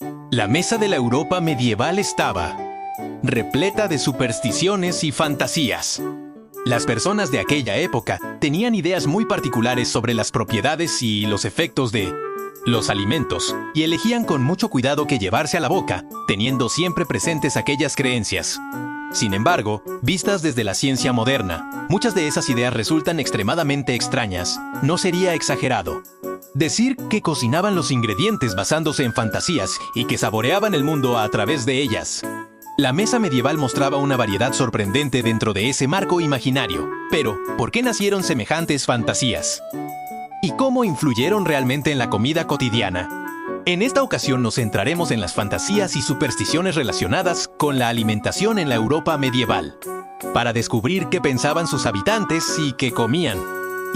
La mesa de la Europa medieval estaba repleta de supersticiones y fantasías. Las personas de aquella época tenían ideas muy particulares sobre las propiedades y los efectos de los alimentos, y elegían con mucho cuidado qué llevarse a la boca, teniendo siempre presentes aquellas creencias. Sin embargo, vistas desde la ciencia moderna, muchas de esas ideas resultan extremadamente extrañas. No sería exagerado decir que cocinaban los ingredientes basándose en fantasías y que saboreaban el mundo a través de ellas. La mesa medieval mostraba una variedad sorprendente dentro de ese marco imaginario. Pero, ¿por qué nacieron semejantes fantasías? ¿Y cómo influyeron realmente en la comida cotidiana? En esta ocasión nos centraremos en las fantasías y supersticiones relacionadas con la alimentación en la Europa medieval, para descubrir qué pensaban sus habitantes y qué comían.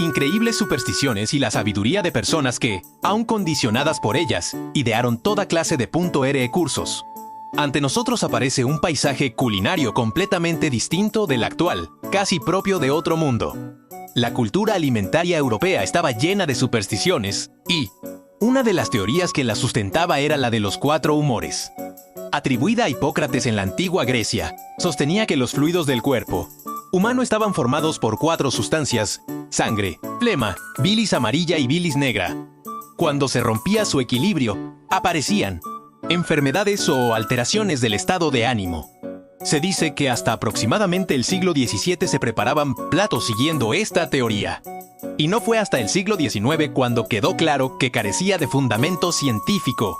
Increíbles supersticiones y la sabiduría de personas que, aun condicionadas por ellas, idearon toda clase de recursos. Ante nosotros aparece un paisaje culinario completamente distinto del actual, casi propio de otro mundo. La cultura alimentaria europea estaba llena de supersticiones y una de las teorías que la sustentaba era la de los 4 humores. Atribuida a Hipócrates en la antigua Grecia, sostenía que los fluidos del cuerpo humano estaban formados por 4 sustancias: sangre, flema, bilis amarilla y bilis negra. Cuando se rompía su equilibrio, aparecían enfermedades o alteraciones del estado de ánimo. Se dice que hasta aproximadamente el siglo XVII se preparaban platos siguiendo esta teoría. Y no fue hasta el siglo XIX cuando quedó claro que carecía de fundamento científico.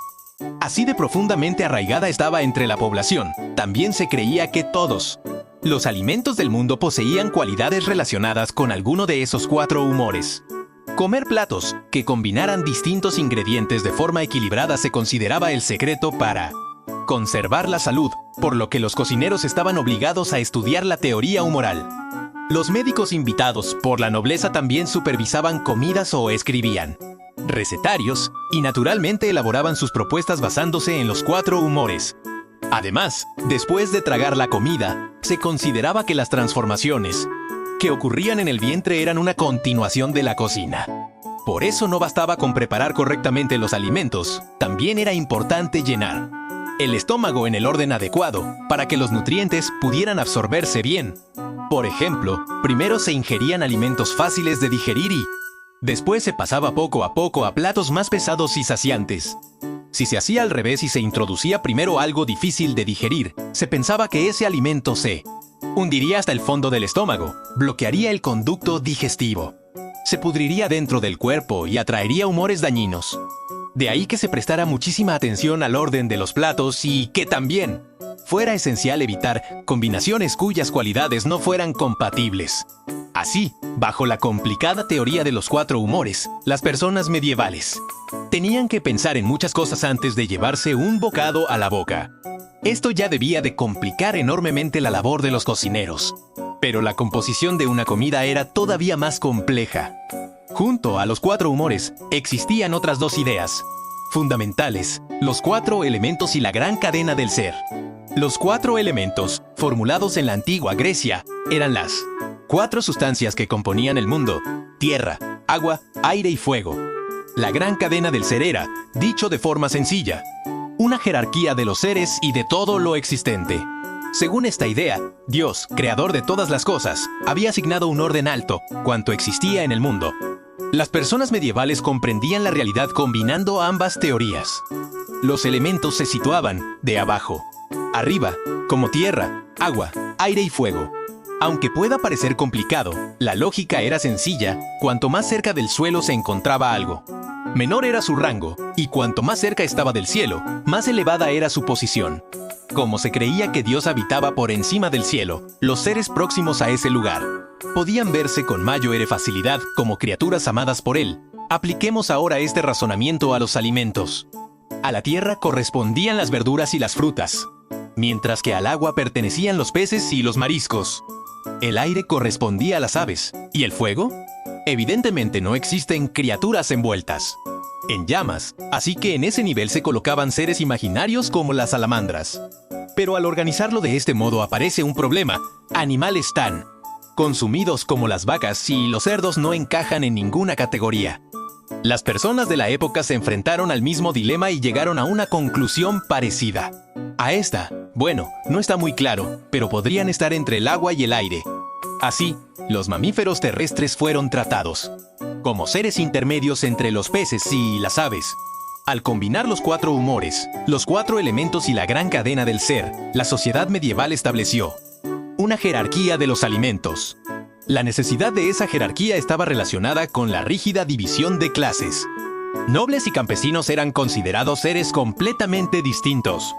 Así de profundamente arraigada estaba entre la población, también se creía que todos los alimentos del mundo poseían cualidades relacionadas con alguno de esos 4 humores. Comer platos que combinaran distintos ingredientes de forma equilibrada se consideraba el secreto para conservar la salud, por lo que los cocineros estaban obligados a estudiar la teoría humoral. Los médicos invitados por la nobleza también supervisaban comidas o escribían recetarios y naturalmente elaboraban sus propuestas basándose en los 4 humores. Además, después de tragar la comida, se consideraba que las transformaciones que ocurrían en el vientre eran una continuación de la cocina. Por eso no bastaba con preparar correctamente los alimentos, también era importante llenar el estómago en el orden adecuado para que los nutrientes pudieran absorberse bien. Por ejemplo, primero se ingerían alimentos fáciles de digerir y después se pasaba poco a poco a platos más pesados y saciantes. Si se hacía al revés y se introducía primero algo difícil de digerir, se pensaba que ese alimento se hundiría hasta el fondo del estómago, bloquearía el conducto digestivo, se pudriría dentro del cuerpo y atraería humores dañinos. De ahí que se prestara muchísima atención al orden de los platos y que también fuera esencial evitar combinaciones cuyas cualidades no fueran compatibles. Así, bajo la complicada teoría de los 4 humores, las personas medievales tenían que pensar en muchas cosas antes de llevarse un bocado a la boca. Esto ya debía de complicar enormemente la labor de los cocineros. Pero la composición de una comida era todavía más compleja. Junto a los 4 humores, existían otras 2 ideas fundamentales: los 4 elementos y la gran cadena del ser. Los 4 elementos, formulados en la antigua Grecia, eran las 4 sustancias que componían el mundo: tierra, agua, aire y fuego. La gran cadena del ser era, dicho de forma sencilla, una jerarquía de los seres y de todo lo existente. Según esta idea, Dios, creador de todas las cosas, había asignado un orden alto, cuanto existía en el mundo. Las personas medievales comprendían la realidad combinando ambas teorías. Los elementos se situaban de abajo, arriba, como tierra, agua, aire y fuego. Aunque pueda parecer complicado, la lógica era sencilla: cuanto más cerca del suelo se encontraba algo, menor era su rango, y cuanto más cerca estaba del cielo, más elevada era su posición. Como se creía que Dios habitaba por encima del cielo, los seres próximos a ese lugar podían verse con mayor facilidad como criaturas amadas por Él. Apliquemos ahora este razonamiento a los alimentos. A la tierra correspondían las verduras y las frutas, mientras que al agua pertenecían los peces y los mariscos. El aire correspondía a las aves. ¿Y el fuego? Evidentemente no existen criaturas envueltas en llamas, así que en ese nivel se colocaban seres imaginarios como las salamandras. Pero al organizarlo de este modo aparece un problema: animales tan consumidos como las vacas y los cerdos no encajan en ninguna categoría. Las personas de la época se enfrentaron al mismo dilema y llegaron a una conclusión parecida. A esta, bueno, no está muy claro, pero podrían estar entre el agua y el aire. Así, los mamíferos terrestres fueron tratados como seres intermedios entre los peces y las aves. Al combinar los 4 humores, los 4 elementos y la gran cadena del ser, la sociedad medieval estableció una jerarquía de los alimentos. La necesidad de esa jerarquía estaba relacionada con la rígida división de clases. Nobles y campesinos eran considerados seres completamente distintos.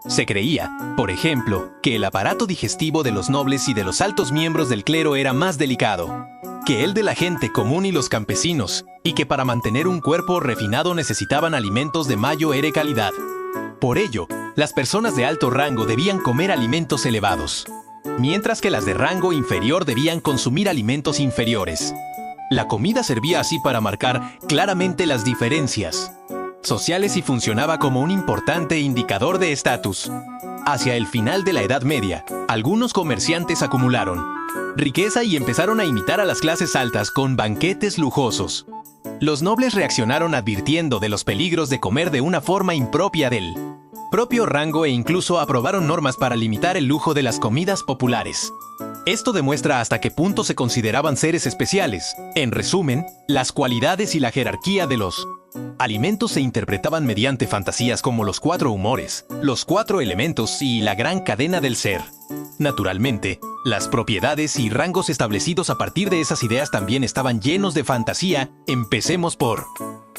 Se creía, por ejemplo, que el aparato digestivo de los nobles y de los altos miembros del clero era más delicado que el de la gente común y los campesinos, y que para mantener un cuerpo refinado necesitaban alimentos de mayor calidad. Por ello, las personas de alto rango debían comer alimentos elevados, mientras que las de rango inferior debían consumir alimentos inferiores. La comida servía así para marcar claramente las diferencias sociales y funcionaba como un importante indicador de estatus. Hacia el final de la Edad Media, algunos comerciantes acumularon riqueza y empezaron a imitar a las clases altas con banquetes lujosos. Los nobles reaccionaron advirtiendo de los peligros de comer de una forma impropia del propio rango e incluso aprobaron normas para limitar el lujo de las comidas populares. Esto demuestra hasta qué punto se consideraban seres especiales. En resumen, las cualidades y la jerarquía de los alimentos se interpretaban mediante fantasías como los 4 humores, los 4 elementos y la gran cadena del ser. Naturalmente, las propiedades y rangos establecidos a partir de esas ideas también estaban llenos de fantasía. Empecemos por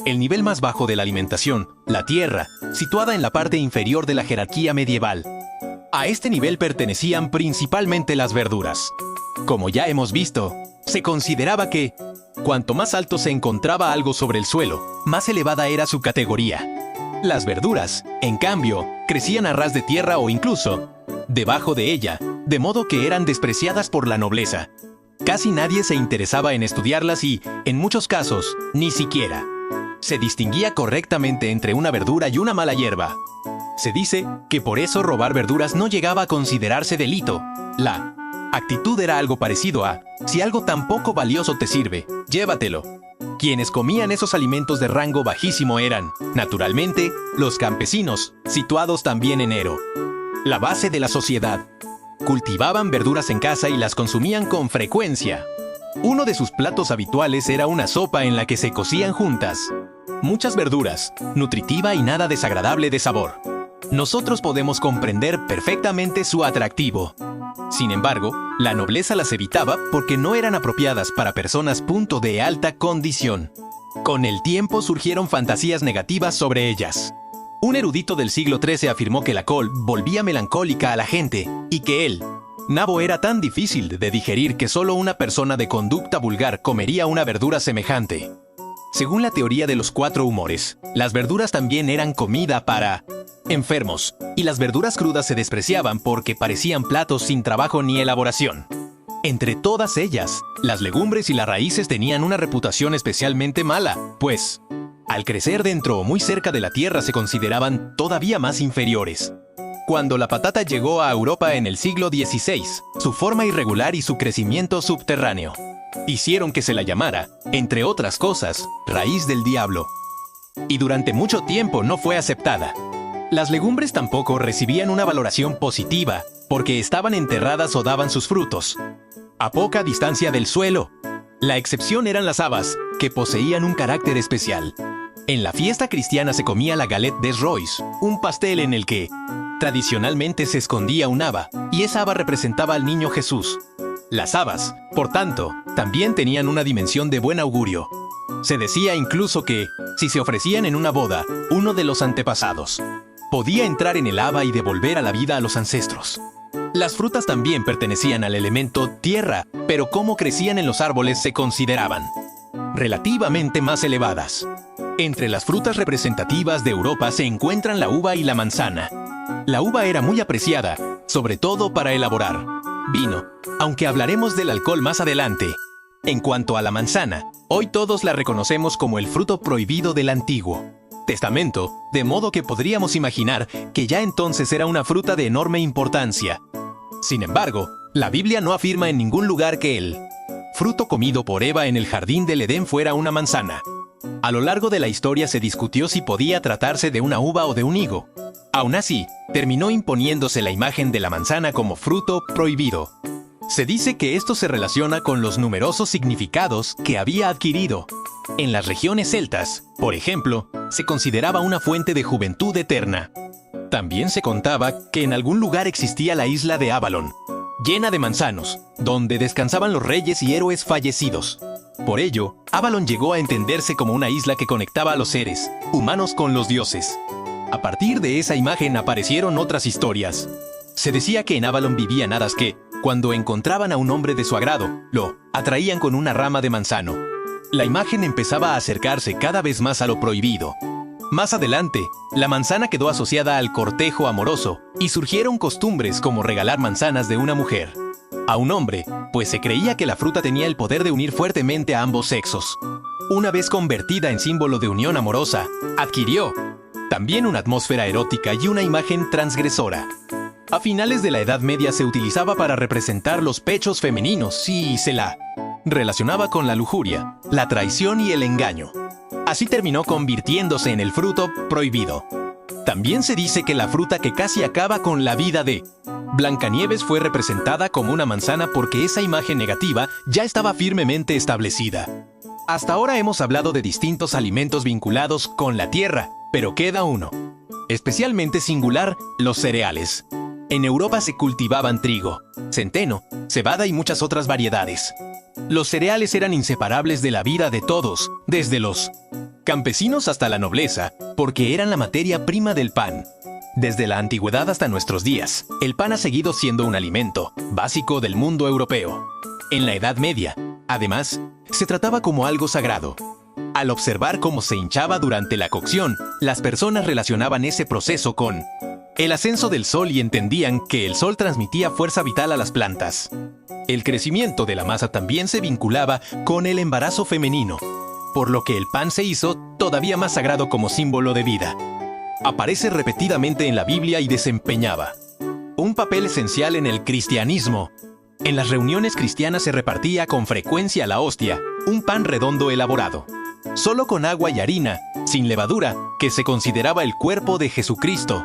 el nivel más bajo de la alimentación, la tierra, situada en la parte inferior de la jerarquía medieval. A este nivel pertenecían principalmente las verduras. Como ya hemos visto, se consideraba que, cuanto más alto se encontraba algo sobre el suelo, más elevada era su categoría. Las verduras, en cambio, crecían a ras de tierra o incluso debajo de ella, de modo que eran despreciadas por la nobleza. Casi nadie se interesaba en estudiarlas y, en muchos casos, ni siquiera se distinguía correctamente entre una verdura y una mala hierba. Se dice que por eso robar verduras no llegaba a considerarse delito. La actitud era algo parecido a: si algo tan poco valioso te sirve, llévatelo. Quienes comían esos alimentos de rango bajísimo eran, naturalmente, los campesinos, situados también en Ero, la base de la sociedad. Cultivaban verduras en casa y las consumían con frecuencia. Uno de sus platos habituales era una sopa en la que se cocían juntas muchas verduras, nutritiva y nada desagradable de sabor. Nosotros podemos comprender perfectamente su atractivo. Sin embargo, la nobleza las evitaba porque no eran apropiadas para personas de alta condición. Con el tiempo surgieron fantasías negativas sobre ellas. Un erudito del siglo XIII afirmó que la col volvía melancólica a la gente y que el nabo era tan difícil de digerir que solo una persona de conducta vulgar comería una verdura semejante. Según la teoría de los 4 humores, las verduras también eran comida para enfermos, y las verduras crudas se despreciaban porque parecían platos sin trabajo ni elaboración. Entre todas ellas, las legumbres y las raíces tenían una reputación especialmente mala, pues, al crecer dentro o muy cerca de la tierra se consideraban todavía más inferiores. Cuando la patata llegó a Europa en el siglo XVI, su forma irregular y su crecimiento subterráneo hicieron que se la llamara, entre otras cosas, raíz del diablo. Y durante mucho tiempo no fue aceptada. Las legumbres tampoco recibían una valoración positiva, porque estaban enterradas o daban sus frutos a poca distancia del suelo. La excepción eran las habas, que poseían un carácter especial. En la fiesta cristiana se comía la galette des rois, un pastel en el que, tradicionalmente, se escondía un haba, y esa haba representaba al niño Jesús. Las habas, por tanto, también tenían una dimensión de buen augurio. Se decía incluso que, si se ofrecían en una boda, uno de los antepasados podía entrar en el haba y devolver a la vida a los ancestros. Las frutas también pertenecían al elemento tierra, pero como crecían en los árboles se consideraban relativamente más elevadas. Entre las frutas representativas de Europa se encuentran la uva y la manzana. La uva era muy apreciada, sobre todo para elaborar vino, aunque hablaremos del alcohol más adelante. En cuanto a la manzana, hoy todos la reconocemos como el fruto prohibido del Antiguo Testamento, de modo que podríamos imaginar que ya entonces era una fruta de enorme importancia. Sin embargo, la Biblia no afirma en ningún lugar que el fruto comido por Eva en el jardín del Edén fuera una manzana. A lo largo de la historia se discutió si podía tratarse de una uva o de un higo. Aún así, terminó imponiéndose la imagen de la manzana como fruto prohibido. Se dice que esto se relaciona con los numerosos significados que había adquirido. En las regiones celtas, por ejemplo, se consideraba una fuente de juventud eterna. También se contaba que en algún lugar existía la isla de Avalon, llena de manzanos, donde descansaban los reyes y héroes fallecidos. Por ello, Avalon llegó a entenderse como una isla que conectaba a los seres humanos con los dioses. A partir de esa imagen aparecieron otras historias. Se decía que en Avalon vivían hadas que, cuando encontraban a un hombre de su agrado, lo atraían con una rama de manzano. La imagen empezaba a acercarse cada vez más a lo prohibido. Más adelante, la manzana quedó asociada al cortejo amoroso y surgieron costumbres como regalar manzanas de una mujer a un hombre, pues se creía que la fruta tenía el poder de unir fuertemente a ambos sexos. Una vez convertida en símbolo de unión amorosa, adquirió también una atmósfera erótica y una imagen transgresora. A finales de la Edad Media se utilizaba para representar los pechos femeninos y se la relacionaba con la lujuria, la traición y el engaño. Así terminó convirtiéndose en el fruto prohibido. También se dice que la fruta que casi acaba con la vida de Blancanieves fue representada como una manzana porque esa imagen negativa ya estaba firmemente establecida. Hasta ahora hemos hablado de distintos alimentos vinculados con la tierra, pero queda uno, especialmente singular: los cereales. En Europa se cultivaban trigo, centeno, cebada y muchas otras variedades. Los cereales eran inseparables de la vida de todos, desde los campesinos hasta la nobleza, porque eran la materia prima del pan. Desde la antigüedad hasta nuestros días, el pan ha seguido siendo un alimento básico del mundo europeo. En la Edad Media, además, se trataba como algo sagrado. Al observar cómo se hinchaba durante la cocción, las personas relacionaban ese proceso con el ascenso del sol y entendían que el sol transmitía fuerza vital a las plantas. El crecimiento de la masa también se vinculaba con el embarazo femenino, por lo que el pan se hizo todavía más sagrado como símbolo de vida. Aparece repetidamente en la Biblia y desempeñaba un papel esencial en el cristianismo. En las reuniones cristianas se repartía con frecuencia la hostia, un pan redondo elaborado solo con agua y harina, sin levadura, que se consideraba el cuerpo de Jesucristo.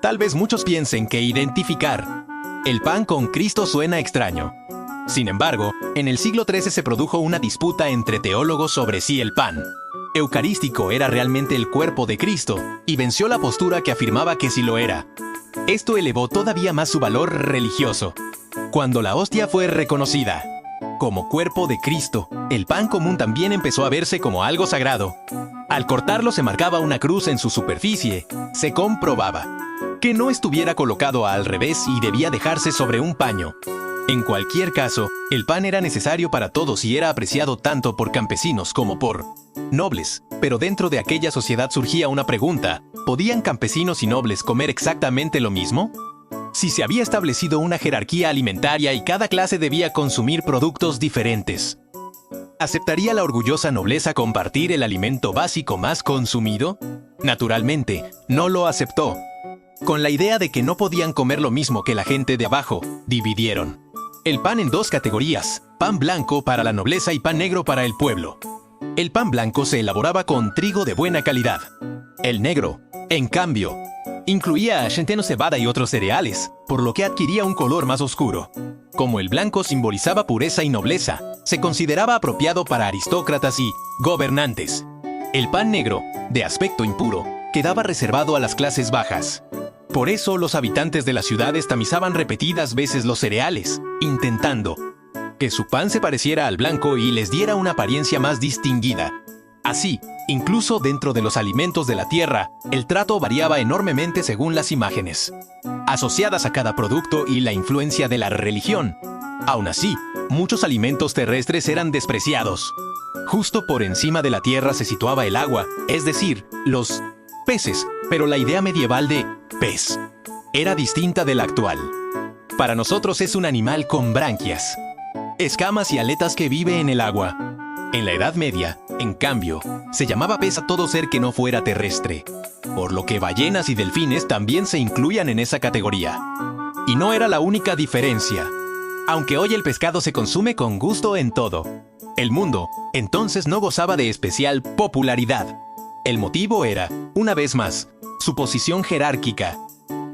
Tal vez muchos piensen que identificar el pan con Cristo suena extraño. Sin embargo, en el siglo XIII se produjo una disputa entre teólogos sobre si el pan eucarístico era realmente el cuerpo de Cristo, y venció la postura que afirmaba que sí lo era. Esto elevó todavía más su valor religioso. Cuando la hostia fue reconocida como cuerpo de Cristo, el pan común también empezó a verse como algo sagrado. Al cortarlo se marcaba una cruz en su superficie. Se comprobaba que no estuviera colocado al revés y debía dejarse sobre un paño. En cualquier caso, el pan era necesario para todos y era apreciado tanto por campesinos como por nobles. Pero dentro de aquella sociedad surgía una pregunta: ¿podían campesinos y nobles comer exactamente lo mismo? Si se había establecido una jerarquía alimentaria y cada clase debía consumir productos diferentes, ¿aceptaría la orgullosa nobleza compartir el alimento básico más consumido? Naturalmente, no lo aceptó. Con la idea de que no podían comer lo mismo que la gente de abajo, dividieron el pan en dos categorías: pan blanco para la nobleza y pan negro para el pueblo. El pan blanco se elaboraba con trigo de buena calidad. El negro, en cambio, incluía centeno, cebada y otros cereales, por lo que adquiría un color más oscuro. Como el blanco simbolizaba pureza y nobleza, se consideraba apropiado para aristócratas y gobernantes. El pan negro, de aspecto impuro, quedaba reservado a las clases bajas. Por eso los habitantes de las ciudades tamizaban repetidas veces los cereales, intentando que su pan se pareciera al blanco y les diera una apariencia más distinguida. Así, incluso dentro de los alimentos de la tierra, el trato variaba enormemente según las imágenes asociadas a cada producto y la influencia de la religión. Aún así, muchos alimentos terrestres eran despreciados. Justo por encima de la tierra se situaba el agua, es decir, los peces, pero la idea medieval de pez era distinta de la actual. Para nosotros es un animal con branquias, escamas y aletas que vive en el agua. En la Edad Media, en cambio, se llamaba pez a todo ser que no fuera terrestre, por lo que ballenas y delfines también se incluían en esa categoría. Y no era la única diferencia. Aunque hoy el pescado se consume con gusto en todo El mundo, entonces, no gozaba de especial popularidad. El motivo era, una vez más, su posición jerárquica.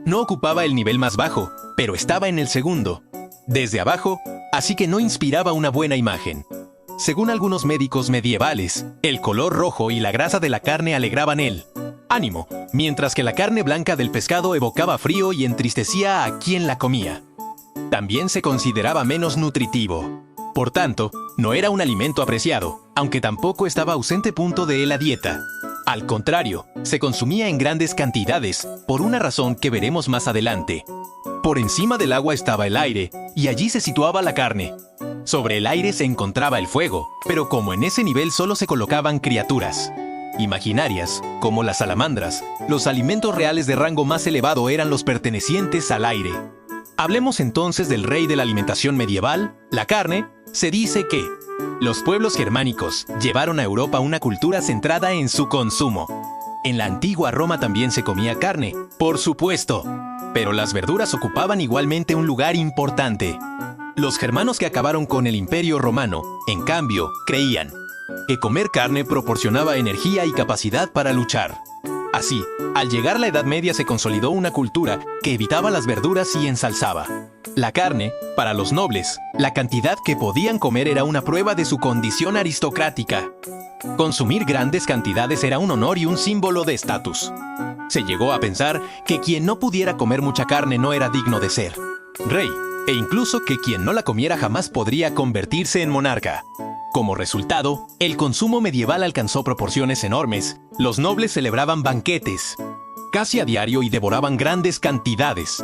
No ocupaba el nivel más bajo, pero estaba en el segundo, desde abajo, así que no inspiraba una buena imagen. Según algunos médicos medievales, el color rojo y la grasa de la carne alegraban el ánimo, mientras que la carne blanca del pescado evocaba frío y entristecía a quien la comía. También se consideraba menos nutritivo. Por tanto, no era un alimento apreciado, aunque tampoco estaba ausente punto de la dieta. Al contrario, se consumía en grandes cantidades, por una razón que veremos más adelante. Por encima del agua estaba el aire, y allí se situaba la carne. Sobre el aire se encontraba el fuego, pero como en ese nivel solo se colocaban criaturas imaginarias, como las salamandras, los alimentos reales de rango más elevado eran los pertenecientes al aire. Hablemos entonces del rey de la alimentación medieval, la carne. Se dice que los pueblos germánicos llevaron a Europa una cultura centrada en su consumo. En la antigua Roma también se comía carne, por supuesto, pero las verduras ocupaban igualmente un lugar importante. Los germanos que acabaron con el Imperio Romano, en cambio, creían que comer carne proporcionaba energía y capacidad para luchar. Así, al llegar la Edad Media se consolidó una cultura que evitaba las verduras y ensalzaba la carne. Para los nobles, la cantidad que podían comer era una prueba de su condición aristocrática. Consumir grandes cantidades era un honor y un símbolo de estatus. Se llegó a pensar que quien no pudiera comer mucha carne no era digno de ser rey, e incluso que quien no la comiera jamás podría convertirse en monarca. Como resultado, el consumo medieval alcanzó proporciones enormes. Los nobles celebraban banquetes casi a diario y devoraban grandes cantidades.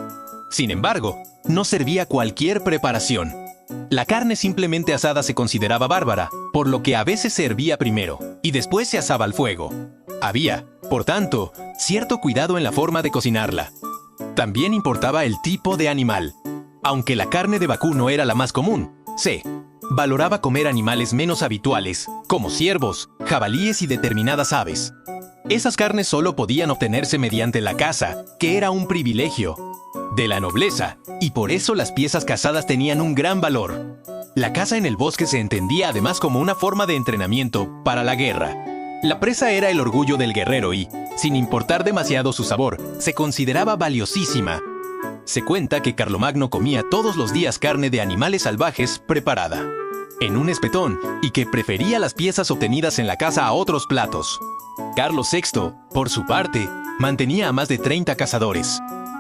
Sin embargo, no servía cualquier preparación. La carne simplemente asada se consideraba bárbara, por lo que a veces se hervía primero y después se asaba al fuego. Había, por tanto, cierto cuidado en la forma de cocinarla. También importaba el tipo de animal. Aunque la carne de vacuno era la más común, se valoraba comer animales menos habituales, como ciervos, jabalíes y determinadas aves. Esas carnes solo podían obtenerse mediante la caza, que era un privilegio de la nobleza, y por eso las piezas cazadas tenían un gran valor. La caza en el bosque se entendía además como una forma de entrenamiento para la guerra. La presa era el orgullo del guerrero y, sin importar demasiado su sabor, se consideraba valiosísima. Se cuenta que Carlomagno comía todos los días carne de animales salvajes preparada en un espetón y que prefería las piezas obtenidas en la caza a otros platos. Carlos VI, por su parte, mantenía a más de 30 cazadores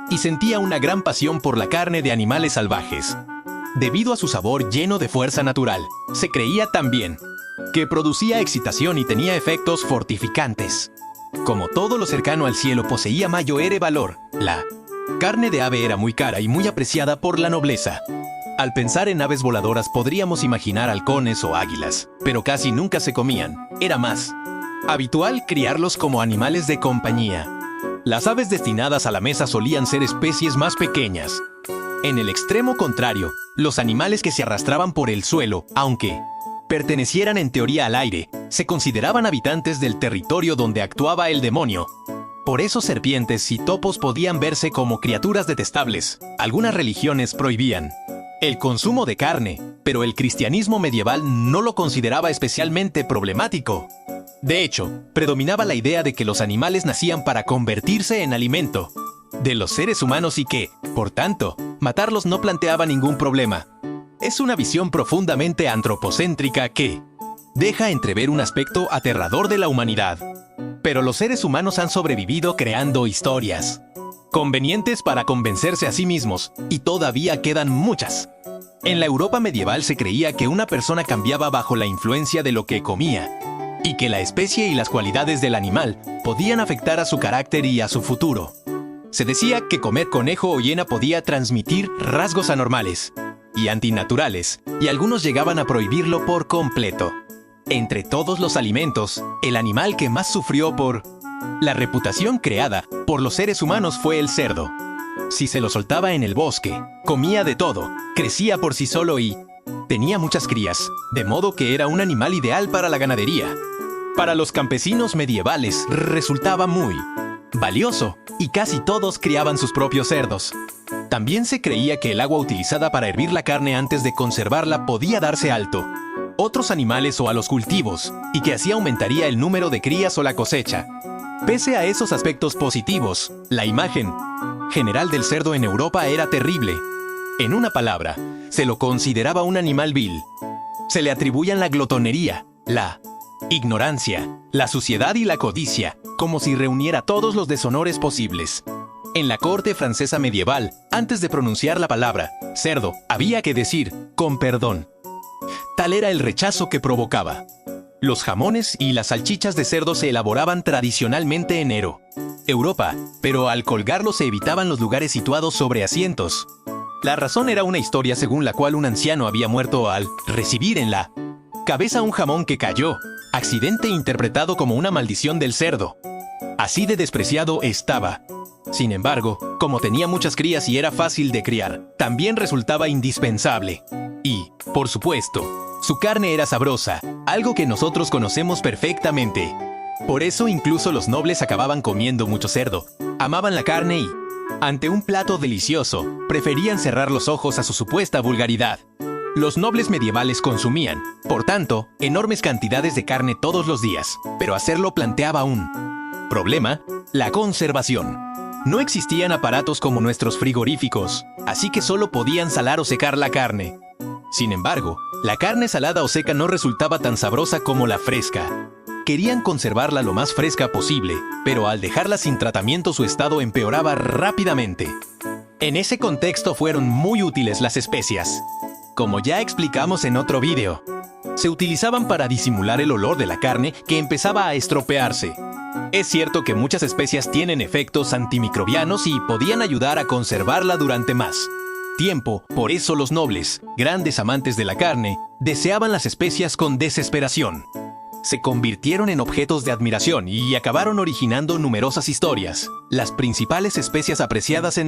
y sentía una gran pasión por la carne de animales salvajes. Debido a su sabor lleno de fuerza natural, se creía también que producía excitación y tenía efectos fortificantes. Como todo lo cercano al cielo poseía mayor valor, la carne de ave era muy cara y muy apreciada por la nobleza. Al pensar en aves voladoras podríamos imaginar halcones o águilas, pero casi nunca se comían. Era más habitual criarlos como animales de compañía. Las aves destinadas a la mesa solían ser especies más pequeñas. En el extremo contrario, los animales que se arrastraban por el suelo, aunque pertenecieran en teoría al aire, se consideraban habitantes del territorio donde actuaba el demonio. Por eso serpientes y topos podían verse como criaturas detestables. Algunas religiones prohibían el consumo de carne, pero el cristianismo medieval no lo consideraba especialmente problemático. De hecho, predominaba la idea de que los animales nacían para convertirse en alimento de los seres humanos y que, por tanto, matarlos no planteaba ningún problema. Es una visión profundamente antropocéntrica que deja entrever un aspecto aterrador de la humanidad. Pero los seres humanos han sobrevivido creando historias convenientes para convencerse a sí mismos, y todavía quedan muchas. En la Europa medieval se creía que una persona cambiaba bajo la influencia de lo que comía, y que la especie y las cualidades del animal podían afectar a su carácter y a su futuro. Se decía que comer conejo o hiena podía transmitir rasgos anormales y antinaturales, y algunos llegaban a prohibirlo por completo. Entre todos los alimentos, el animal que más sufrió por la reputación creada por los seres humanos fue el cerdo. Si se lo soltaba en el bosque, comía de todo, crecía por sí solo y tenía muchas crías, de modo que era un animal ideal para la ganadería. Para los campesinos medievales resultaba muy valioso, y casi todos criaban sus propios cerdos. También se creía que el agua utilizada para hervir la carne antes de conservarla podía darse alto otros animales o a los cultivos, y que así aumentaría el número de crías o la cosecha. Pese a esos aspectos positivos, la imagen general del cerdo en Europa era terrible. En una palabra, se lo consideraba un animal vil. Se le atribuían la glotonería, la ignorancia, la suciedad y la codicia, como si reuniera todos los deshonores posibles. En la corte francesa medieval, antes de pronunciar la palabra cerdo, había que decir con perdón. Tal era el rechazo que provocaba. Los jamones y las salchichas de cerdo se elaboraban tradicionalmente en Europa, pero al colgarlos se evitaban los lugares situados sobre asientos. La razón era una historia según la cual un anciano había muerto al recibir en la cabeza un jamón que cayó, accidente interpretado como una maldición del cerdo. Así de despreciado estaba. Sin embargo, como tenía muchas crías y era fácil de criar, también resultaba indispensable. Y, por supuesto, su carne era sabrosa, algo que nosotros conocemos perfectamente. Por eso incluso los nobles acababan comiendo mucho cerdo, amaban la carne y, ante un plato delicioso, preferían cerrar los ojos a su supuesta vulgaridad. Los nobles medievales consumían, por tanto, enormes cantidades de carne todos los días, pero hacerlo planteaba un problema: la conservación. No existían aparatos como nuestros frigoríficos, así que solo podían salar o secar la carne. Sin embargo, la carne salada o seca no resultaba tan sabrosa como la fresca. Querían conservarla lo más fresca posible, pero al dejarla sin tratamiento su estado empeoraba rápidamente. En ese contexto fueron muy útiles las especias. Como ya explicamos en otro vídeo, se utilizaban para disimular el olor de la carne que empezaba a estropearse. Es cierto que muchas especias tienen efectos antimicrobianos y podían ayudar a conservarla durante más tiempo. Por eso los nobles, grandes amantes de la carne, deseaban las especias con desesperación. Se convirtieron en objetos de admiración y acabaron originando numerosas historias. Las principales especias apreciadas en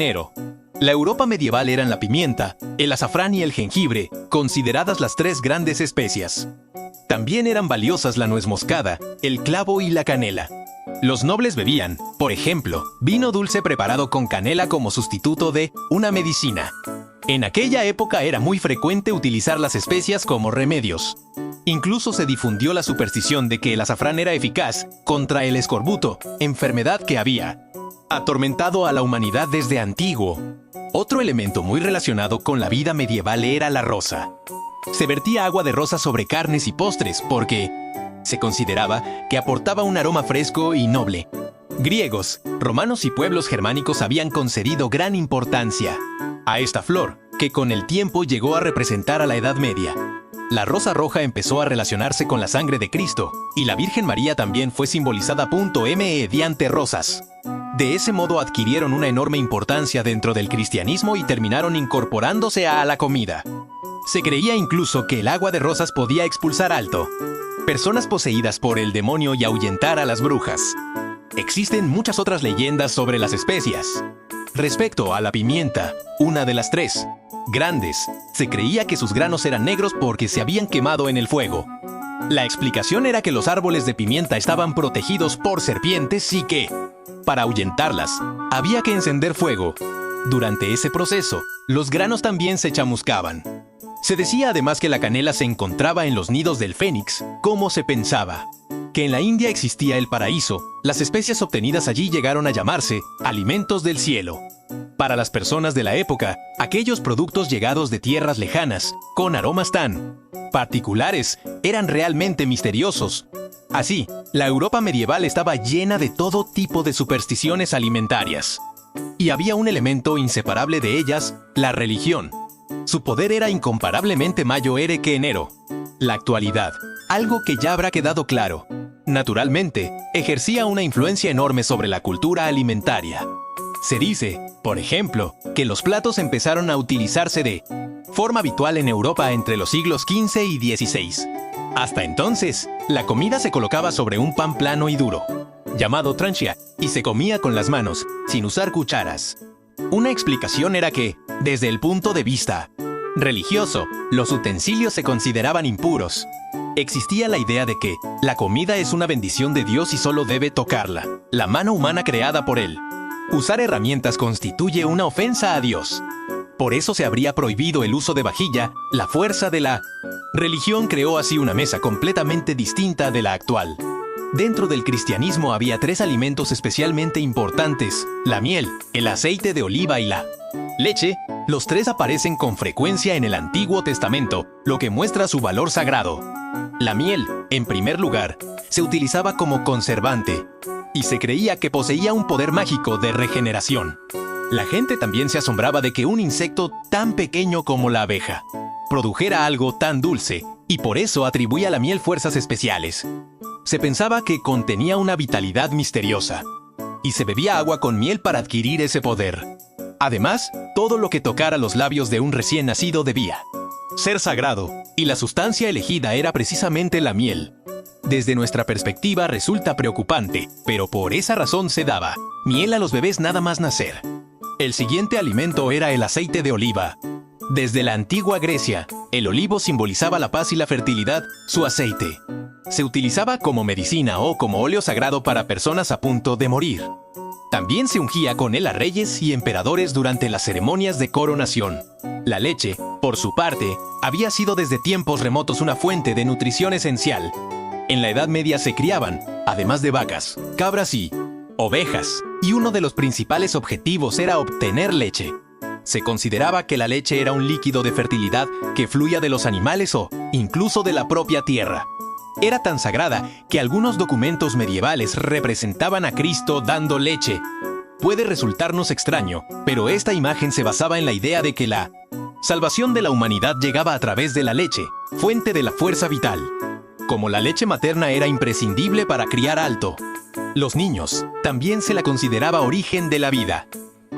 la Europa medieval eran la pimienta, el azafrán y el jengibre, consideradas las tres grandes especias. También eran valiosas la nuez moscada, el clavo y la canela. Los nobles bebían, por ejemplo, vino dulce preparado con canela como sustituto de una medicina. En aquella época era muy frecuente utilizar las especias como remedios. Incluso se difundió la superstición de que el azafrán era eficaz contra el escorbuto, enfermedad que había atormentado a la humanidad desde antiguo. Otro elemento muy relacionado con la vida medieval era la rosa. Se vertía agua de rosa sobre carnes y postres porque se consideraba que aportaba un aroma fresco y noble. Griegos, romanos y pueblos germánicos habían concedido gran importancia a esta flor, que con el tiempo llegó a representar a la Edad Media. La rosa roja empezó a relacionarse con la sangre de Cristo, y la Virgen María también fue simbolizada mediante rosas. De ese modo adquirieron una enorme importancia dentro del cristianismo y terminaron incorporándose a la comida. Se creía incluso que el agua de rosas podía expulsar personas poseídas por el demonio y ahuyentar a las brujas. Existen muchas otras leyendas sobre las especias. Respecto a la pimienta, una de las tres grandes, se creía que sus granos eran negros porque se habían quemado en el fuego. La explicación era que los árboles de pimienta estaban protegidos por serpientes y que, para ahuyentarlas, había que encender fuego. Durante ese proceso, los granos también se chamuscaban. Se decía además que la canela se encontraba en los nidos del fénix, como se pensaba que en la India existía el paraíso. Las especias obtenidas allí llegaron a llamarse alimentos del cielo. Para las personas de la época, aquellos productos llegados de tierras lejanas, con aromas tan particulares, eran realmente misteriosos. Así, la Europa medieval estaba llena de todo tipo de supersticiones alimentarias. Y había un elemento inseparable de ellas: la religión. Su poder era incomparablemente mayor que en la actualidad, algo que ya habrá quedado claro. Naturalmente, ejercía una influencia enorme sobre la cultura alimentaria. Se dice, por ejemplo, que los platos empezaron a utilizarse de forma habitual en Europa entre los siglos XV y XVI. Hasta entonces, la comida se colocaba sobre un pan plano y duro, llamado tranchia, y se comía con las manos, sin usar cucharas. Una explicación era que, desde el punto de vista religioso, los utensilios se consideraban impuros. Existía la idea de que la comida es una bendición de Dios y solo debe tocarla, la mano humana creada por él. Usar herramientas constituye una ofensa a Dios. Por eso se habría prohibido el uso de vajilla. La fuerza de la religión creó así una mesa completamente distinta de la actual. Dentro del cristianismo había 3 alimentos especialmente importantes: la miel, el aceite de oliva y la leche. Los 3 aparecen con frecuencia en el Antiguo Testamento, lo que muestra su valor sagrado. La miel, en primer lugar, se utilizaba como conservante y se creía que poseía un poder mágico de regeneración. La gente también se asombraba de que un insecto tan pequeño como la abeja produjera algo tan dulce, y por eso atribuía a la miel fuerzas especiales. Se pensaba que contenía una vitalidad misteriosa, y se bebía agua con miel para adquirir ese poder. Además, todo lo que tocara los labios de un recién nacido debía ser sagrado, y la sustancia elegida era precisamente la miel. Desde nuestra perspectiva resulta preocupante, pero por esa razón se daba miel a los bebés nada más nacer. El siguiente alimento era el aceite de oliva. Desde la antigua Grecia, el olivo simbolizaba la paz y la fertilidad. Su aceite se utilizaba como medicina o como óleo sagrado para personas a punto de morir. También se ungía con él a reyes y emperadores durante las ceremonias de coronación. La leche, por su parte, había sido desde tiempos remotos una fuente de nutrición esencial. En la Edad Media se criaban, además de vacas, cabras y ovejas, y uno de los principales objetivos era obtener leche. Se consideraba que la leche era un líquido de fertilidad que fluía de los animales o incluso de la propia tierra. Era tan sagrada que algunos documentos medievales representaban a Cristo dando leche. Puede resultarnos extraño, pero esta imagen se basaba en la idea de que la salvación de la humanidad llegaba a través de la leche, fuente de la fuerza vital. Como la leche materna era imprescindible para criar alto los niños, también se la consideraba origen de la vida.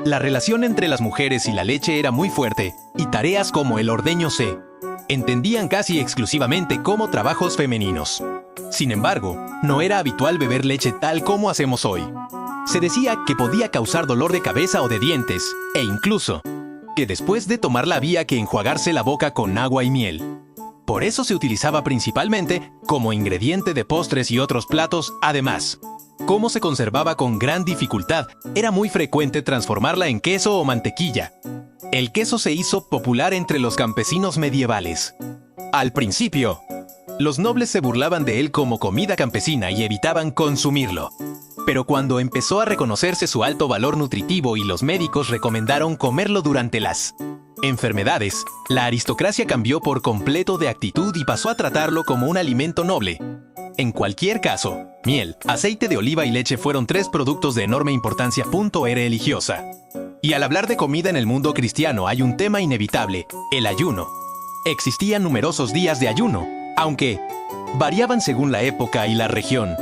La relación entre las mujeres y la leche era muy fuerte, y tareas como el ordeño se entendían casi exclusivamente como trabajos femeninos. Sin embargo, no era habitual beber leche tal como hacemos hoy. Se decía que podía causar dolor de cabeza o de dientes, e incluso que después de tomarla había que enjuagarse la boca con agua y miel. Por eso se utilizaba principalmente como ingrediente de postres y otros platos. Además, como se conservaba con gran dificultad, era muy frecuente transformarla en queso o mantequilla. El queso se hizo popular entre los campesinos medievales. Al principio, los nobles se burlaban de él como comida campesina y evitaban consumirlo. Pero cuando empezó a reconocerse su alto valor nutritivo y los médicos recomendaron comerlo durante las enfermedades, la aristocracia cambió por completo de actitud y pasó a tratarlo como un alimento noble. En cualquier caso, miel, aceite de oliva y leche fueron 3 productos de enorme importancia. Religiosa. Y al hablar de comida en el mundo cristiano hay un tema inevitable: el ayuno. Existían numerosos días de ayuno, aunque variaban según la época y la región.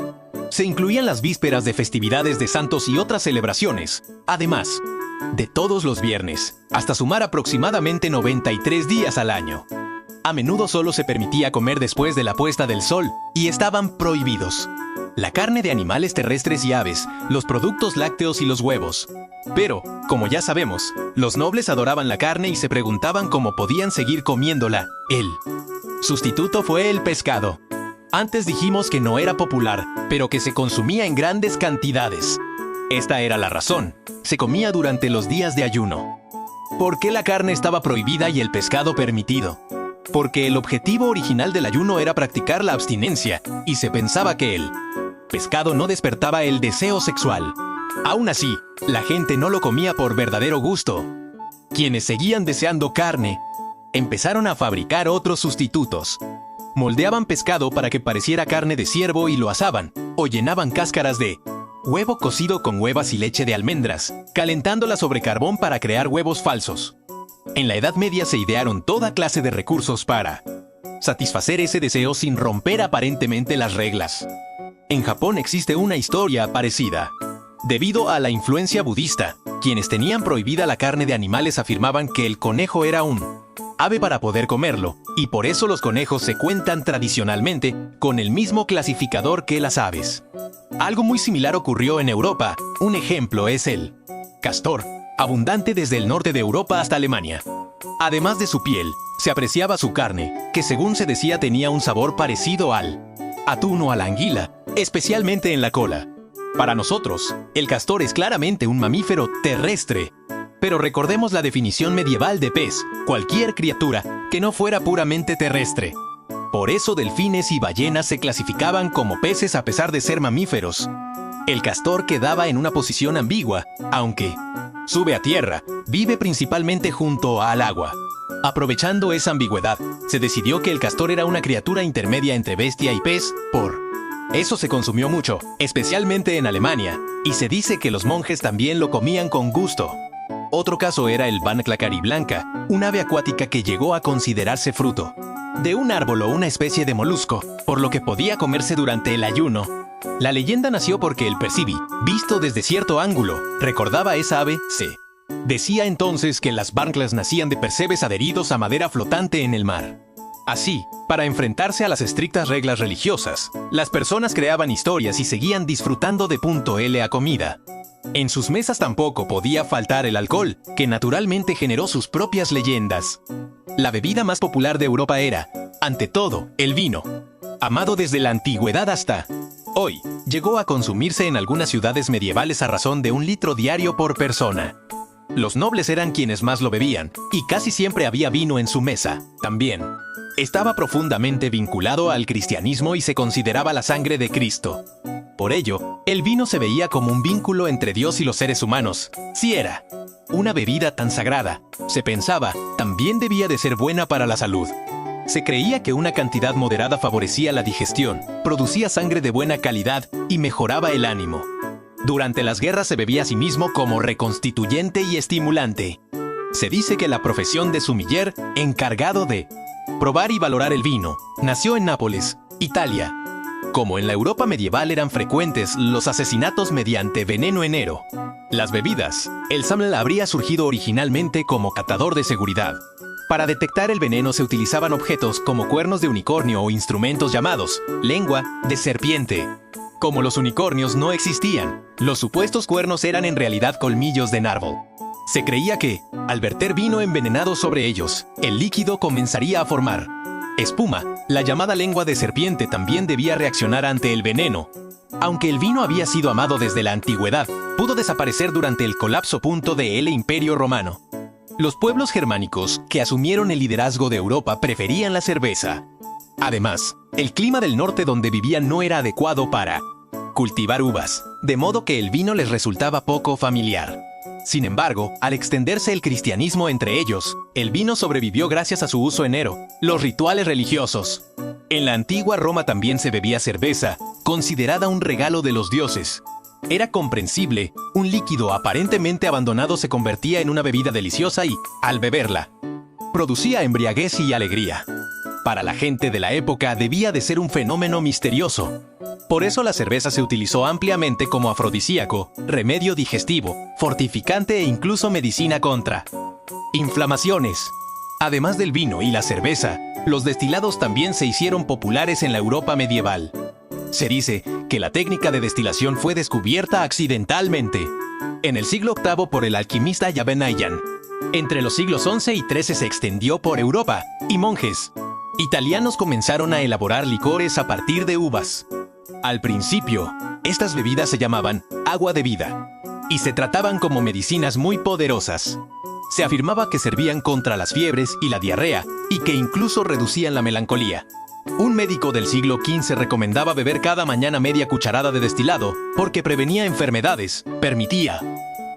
Se incluían las vísperas de festividades de santos y otras celebraciones, además de todos los viernes, hasta sumar aproximadamente 93 días al año. A menudo solo se permitía comer después de la puesta del sol, y estaban prohibidos la carne de animales terrestres y aves, los productos lácteos y los huevos. Pero, como ya sabemos, los nobles adoraban la carne y se preguntaban cómo podían seguir comiéndola. El sustituto fue el pescado. Antes dijimos que no era popular, pero que se consumía en grandes cantidades. Esta era la razón: se comía durante los días de ayuno. ¿Por qué la carne estaba prohibida y el pescado permitido? Porque el objetivo original del ayuno era practicar la abstinencia, y se pensaba que el pescado no despertaba el deseo sexual. Aún así, la gente no lo comía por verdadero gusto. Quienes seguían deseando carne empezaron a fabricar otros sustitutos. Moldeaban pescado para que pareciera carne de ciervo y lo asaban, o llenaban cáscaras de huevo cocido con huevas y leche de almendras, calentándola sobre carbón para crear huevos falsos. En la Edad Media se idearon toda clase de recursos para satisfacer ese deseo sin romper aparentemente las reglas. En Japón existe una historia parecida. Debido a la influencia budista, quienes tenían prohibida la carne de animales afirmaban que el conejo era un ave para poder comerlo, y por eso los conejos se cuentan tradicionalmente con el mismo clasificador que las aves. Algo muy similar ocurrió en Europa. Un ejemplo es el castor, abundante desde el norte de Europa hasta Alemania. Además de su piel, se apreciaba su carne, que según se decía tenía un sabor parecido al atún o a la anguila, especialmente en la cola. Para nosotros, el castor es claramente un mamífero terrestre, Pero recordemos la definición medieval de pez, cualquier criatura que no fuera puramente terrestre. Por eso delfines y ballenas se clasificaban como peces a pesar de ser mamíferos. El castor quedaba en una posición ambigua, aunque sube a tierra, vive principalmente junto al agua. Aprovechando esa ambigüedad, se decidió que el castor era una criatura intermedia entre bestia y pez, por eso se consumió mucho, especialmente en Alemania, y se dice que los monjes también lo comían con gusto. Otro caso era el Banca cariblanca, un ave acuática que llegó a considerarse fruto de un árbol o una especie de molusco, por lo que podía comerse durante el ayuno. La leyenda nació porque el percibi, visto desde cierto ángulo, recordaba a esa ave. Se decía entonces que las barclas nacían de percebes adheridos a madera flotante en el mar. Así, para enfrentarse a las estrictas reglas religiosas, las personas creaban historias y seguían disfrutando de .l a comida. En sus mesas tampoco podía faltar el alcohol, que naturalmente generó sus propias leyendas. La bebida más popular de Europa era, ante todo, el vino. Amado desde la antigüedad hasta hoy, llegó a consumirse en algunas ciudades medievales a razón de 1 litro diario por persona. Los nobles eran quienes más lo bebían, y casi siempre había vino en su mesa. También estaba profundamente vinculado al cristianismo y se consideraba la sangre de Cristo. Por ello, el vino se veía como un vínculo entre Dios y los seres humanos. Si era una bebida tan sagrada, se pensaba, también debía de ser buena para la salud. Se creía que una cantidad moderada favorecía la digestión, producía sangre de buena calidad y mejoraba el ánimo. Durante las guerras se bebía a sí mismo como reconstituyente y estimulante. Se dice que la profesión de sumiller, encargado de probar y valorar el vino, nació en Nápoles, Italia. Como en la Europa medieval eran frecuentes los asesinatos mediante veneno enero, las bebidas, el Saml habría surgido originalmente como catador de seguridad. Para detectar el veneno se utilizaban objetos como cuernos de unicornio o instrumentos llamados lengua de serpiente. Como los unicornios no existían, los supuestos cuernos eran en realidad colmillos de nárbol. Se creía que, al verter vino envenenado sobre ellos, el líquido comenzaría a formar espuma. La llamada lengua de serpiente también debía reaccionar ante el veneno. Aunque el vino había sido amado desde la antigüedad, pudo desaparecer durante el colapso del Imperio Romano. Los pueblos germánicos, que asumieron el liderazgo de Europa, preferían la cerveza. Además, el clima del norte donde vivían no era adecuado para cultivar uvas, de modo que el vino les resultaba poco familiar. Sin embargo, al extenderse el cristianismo entre ellos, el vino sobrevivió gracias a su uso enero, los rituales religiosos. En la antigua Roma también se bebía cerveza, considerada un regalo de los dioses. Era comprensible, un líquido aparentemente abandonado se convertía en una bebida deliciosa y, al beberla, producía embriaguez y alegría. Para la gente de la época debía de ser un fenómeno misterioso. Por eso la cerveza se utilizó ampliamente como afrodisíaco, remedio digestivo, fortificante e incluso medicina contra inflamaciones. Además del vino y la cerveza, los destilados también se hicieron populares en la Europa medieval. Se dice que la técnica de destilación fue descubierta accidentalmente en el siglo VIII por el alquimista Avenarian. Entre los siglos XI y XIII se extendió por Europa, y monjes italianos comenzaron a elaborar licores a partir de uvas. Al principio, estas bebidas se llamaban agua de vida, y se trataban como medicinas muy poderosas. Se afirmaba que servían contra las fiebres y la diarrea, y que incluso reducían la melancolía. Un médico del siglo XV recomendaba beber cada mañana media cucharada de destilado, porque prevenía enfermedades, permitía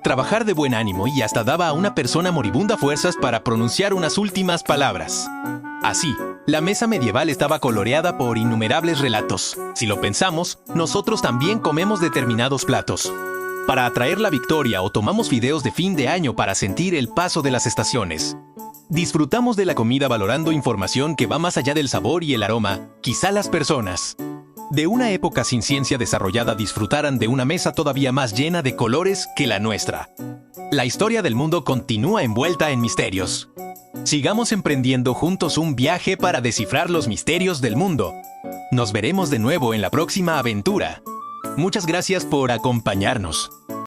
trabajar de buen ánimo y hasta daba a una persona moribunda fuerzas para pronunciar unas últimas palabras. Así, la mesa medieval estaba coloreada por innumerables relatos. Si lo pensamos, nosotros también comemos determinados platos para atraer la victoria o tomamos fideos de fin de año para sentir el paso de las estaciones. Disfrutamos de la comida valorando información que va más allá del sabor y el aroma. Quizá las personas de una época sin ciencia desarrollada disfrutaran de una mesa todavía más llena de colores que la nuestra. La historia del mundo continúa envuelta en misterios. Sigamos emprendiendo juntos un viaje para descifrar los misterios del mundo. Nos veremos de nuevo en la próxima aventura. Muchas gracias por acompañarnos.